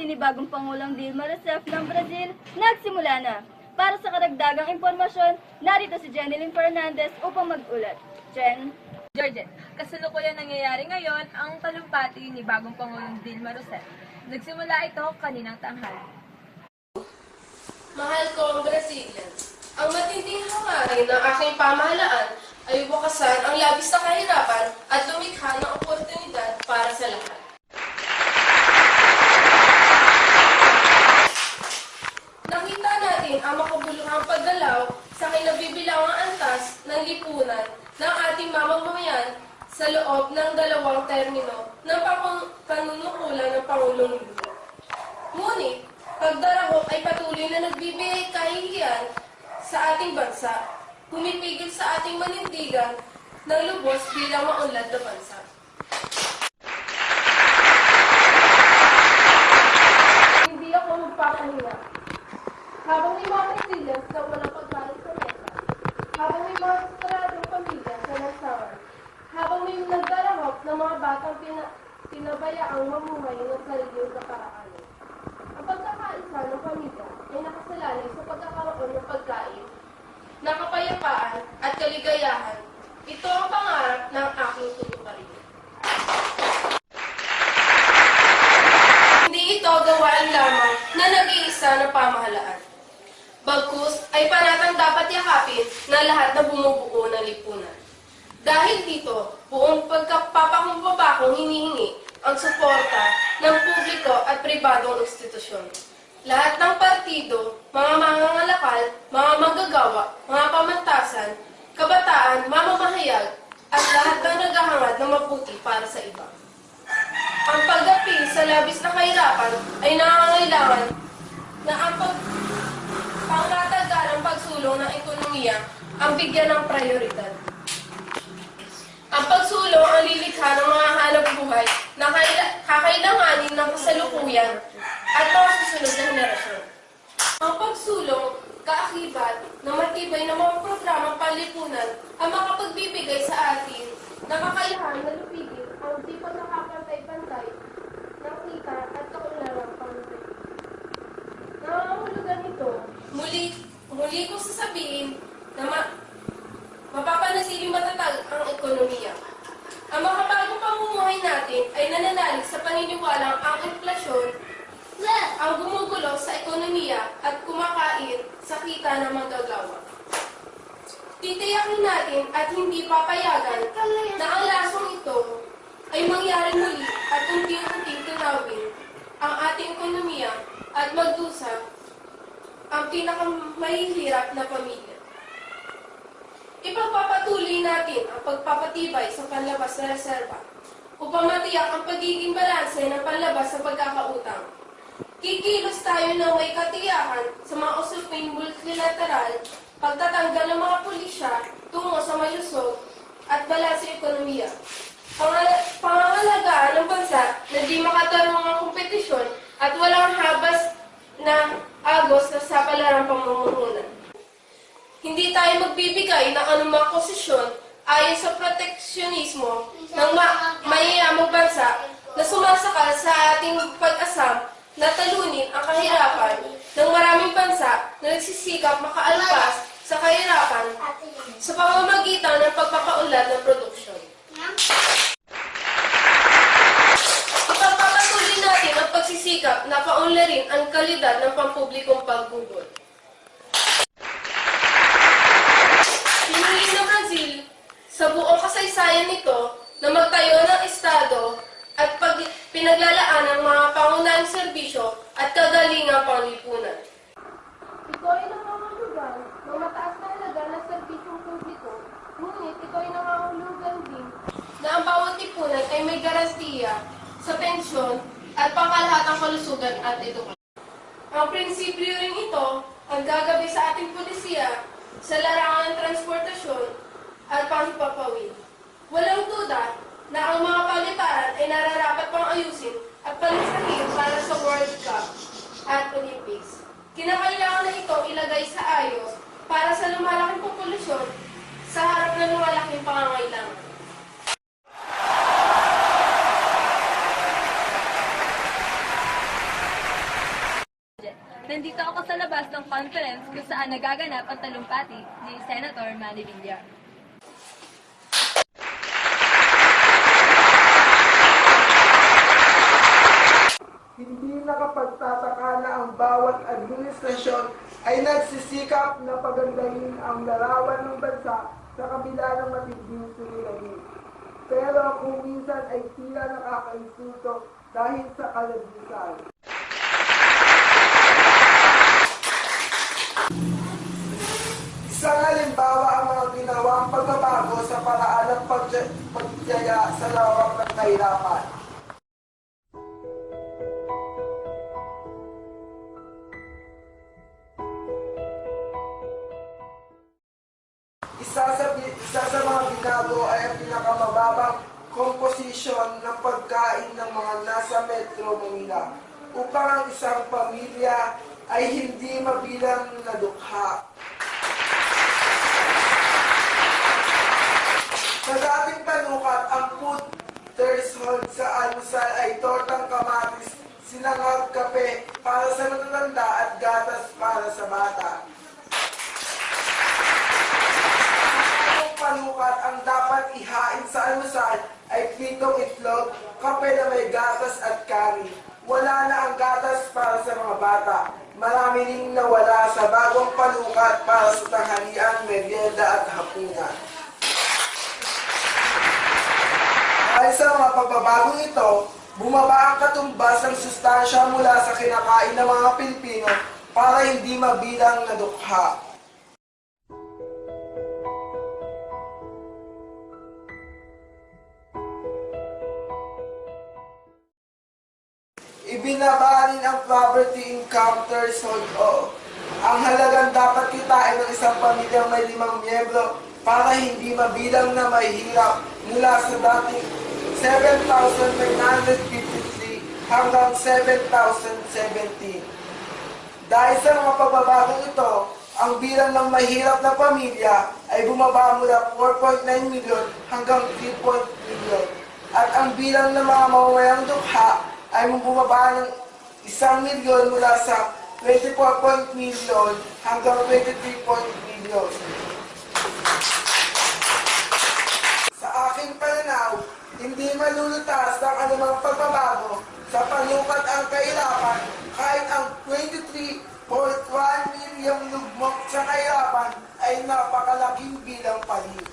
talumpati ni bagong Pangulong Dilma Rousseff ng Brazil nagsimula na. Para sa karagdagang impormasyon, narito si Jeneline Fernandez upang mag-ulat. Jen? Georgette, kasalukuyan nangyayari ngayon ang talumpati ni bagong Pangulong Dilma Rousseff. Nagsimula ito kaninang tanghali. Mahal kong Brazilians, ang matinding hangarin ng aking pamahalaan ay wakasan ang labis na kahirapan at lumikha ng oportunidad para sa lahat. Nakita natin ang makabuluhang paggalaw sa kinabibilangang antas ng lipunan ng ating mamamayan sa loob ng 2 termino ng panunukulan ng Pangulong Lula. Ngunit, pagdarahok ay patuloy na nagbibigay kahihiyan sa ating bansa, pumipigil sa ating manindigan ng lubos bilang maunlad na bansa. Hindi ako magpapahinga. Habang may mga Brazilians na walang pagkain sa mesa, habang may mga sastradong pamilya sa lansangan, habang may nagdarahok ng mga batang pinabayaang mamumay ng sariling kaparaanan. Ang pagkakaisa ng pamilya ay nakasalalay sa pagkakaroon ng pagkain, ng kapayapaan at kaligayahan. Ito ang pangarap ng aking tutuparin. Hindi ito gawaan lamang na nag-iisa ng pamahalaan. Bagkus ay panatang dapat yakapin na lahat na bumubuo ng lipunan. Dahil dito, buong pagkapapakumbabakong hinihingi ang suporta ng publiko at pribadong institusyon. Lahat ng partido, mga mangangalakal, mga manggagawa, mga pamantasan, kabataan, mamamahayag, at lahat ng naghahangad na mabuti para sa iba. Ang pagdating sa labis na kahirapan ay nangangailangan na ang pangtatagalang pagsulong ng ekonomiya ang bigyan ng prioridad. Ang pagsulong ang lilikha ng mga hanap buhay na kakailanganin ng kasalukuyan at mga susunod na henerasyon. Ang pagsulong, kaakibat ng matibay na mga programang panlipunan ang makapagbibigay sa atin ng kakayahan na lupigin ang di pagkakapantay-pantay ng kita at kaunlarang pangutay. Nangangahulugan ito, muli kong sasabihin na mapapanatiling matatag ang ekonomiya. Ang makabagong pamumuhay natin ay nananalig sa paniniwalang ang inflasyon ang gumugulo sa ekonomiya at kumakain sa kita ng manggagawa. Titiyakin natin at hindi papayagan na ang lasong ito ay mangyari muli at unti-unting tunawin ang ating ekonomiya at magdusap ang pinakamahihirap na pamilya. Ipagpapatuloy natin ang pagpapatibay sa panlabas na reserba upang matiyak ang pagiging balanse ng panlabas sa pagkakautang. Kikilos tayo na may katiyakan sa mga usaping multilateral, pagtatanggal ng mga pulisya tungo sa malusog at balanse ekonomiya. Pangangalagaan ng bansa na di makatarong ang kompetisyon at walang habas na agos na sa palarang pamumuhunan. Hindi tayo magbibigay ng anumang posisyon ayon sa proteksionismo ng mayayamang bansa na sumasakal sa ating pag-asam na talunin ang kahirapan ng maraming bansa na nagsisikap makaalpas sa kahirapan sa pamamagitan ng pagpapaunlad ng produksyon. Ipagpapatuloy natin ang pagsisikap na paunlarin ang kalidad ng pampublikong paggugol. Pinili ng Brazil sa buong kasaysayan nito na magtayo ng estado at pinaglalaan ng mga pangunahing serbisyo at kagalingang panglipunan. Ito ay nangangahulugan ng mataas na halaga ng serbisyong publiko, ngunit ito ay nangangahulugan din na ang bawat lipunan ay may garantiya sa pensyon at pangkalahatang kalusugan at edukasyon. Ang prinsipyo rin ito ang gagabi sa ating pulisiya sa larangan ng transportasyon at panghipapawid. Walang duda na ang mga paliparan ay nararapat pang ayusin at palisahin para sa World Cup at Olympics. Kinakailangan na ito ilagay sa ayos para sa lumalaking populasyon sa harap ng lumalaking pangangailangan. conference kung saan nagaganap ang talumpati ni Senator Manny Villar. Hindi nakapagtataka na ang bawat administrasyon ay nagsisikap na pagandahin ang larawan ng bansa sa kabila ng matinding suliranin. Pero kung minsan ay tila nakakainsulto dahil sa kalagnisan. Isang halimbawa ang mga ginawang pagbabago sa paraan ng pagtiyaya sa lawak ng kahirapan. Isa sa mga binago ay ang pinakamababang komposisyon ng pagkain ng mga nasa Metro Manila upang ang isang pamilya ay hindi mabilang na dukha. Sa dating panukat, ang food threshold sa almusal ay tortang kamatis, sinangag kape para sa matatanda at gatas para sa bata. Panukat ang dapat ihain sa almusal ay pitong itlog, kape na may gatas at kari. Wala na ang gatas para sa mga bata. Marami ring nawala sa bagong panukat para sa tanghalian, merienda at hapunan. Dahil sa mga pagbabagong ito, bumaba ang katumbas ng sustansya mula sa kinakain ng mga Pilipino para hindi mabilang na dukha. Ibinaba rin ang poverty income threshold o ang halagang dapat kitain ng isang pamilyang may 5 miyembro para hindi mabilang na mahihirap mula sa dating 7,953 hanggang 7,017. Dahil sa mga pagbabagong ito, ang bilang ng mahirap na pamilya ay bumaba mula 4.9 million hanggang 3 million. At ang bilang ng mga mamamayang dukha ay bumaba ng 1 milyon mula sa 24 million hanggang 23 million. Sa aking pananaw, hindi malulutas ng anumang pagbabago sa panukat ang kahirapan kahit ang 23.1 milyong lugmok sa kahirapan ay napakalaking bilang palit.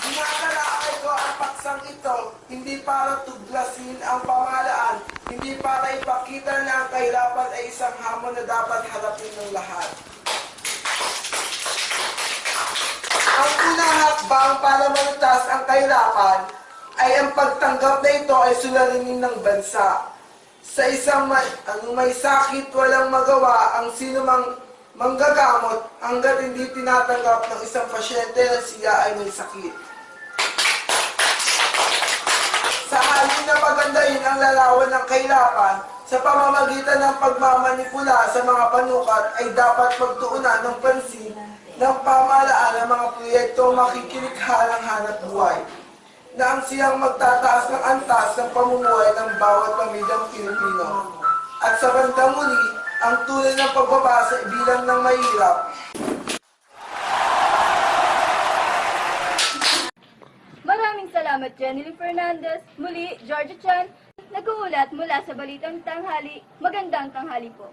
Tinatalakay ko ang paksang ito hindi para tuglasin ang pamahalaan, hindi para ipakita na ang kahirapan ay isang hamon na dapat harapin ng lahat. Ang unang hakbang para malutas ang kahirapan ay ang pagtanggap na ito ay suliranin ng bansa. Sa isang may sakit, walang magawa ang sinumang manggagamot hanggat hindi tinatanggap ng isang pasyente na siya ay may sakit. Sa halin na pagandahin ang larawan ng kahirapan, sa pamamagitan ng pagmamanipula sa mga panukat ay dapat pagtuunan ng pansin ng pamahalaan ang mga proyektong makikilikha ng hanap buhay, na ang siyang magtataas ng antas ng pamumuhay ng bawat pamilyang Pilipino. At sa bandang muli, ang tunay ng pagbaba sa bilang ng mahirap. Maraming salamat, Jenny Fernandez. Muli, Georgia Chan, nag-uulat mula sa Balitang Tanghali. Magandang tanghali po.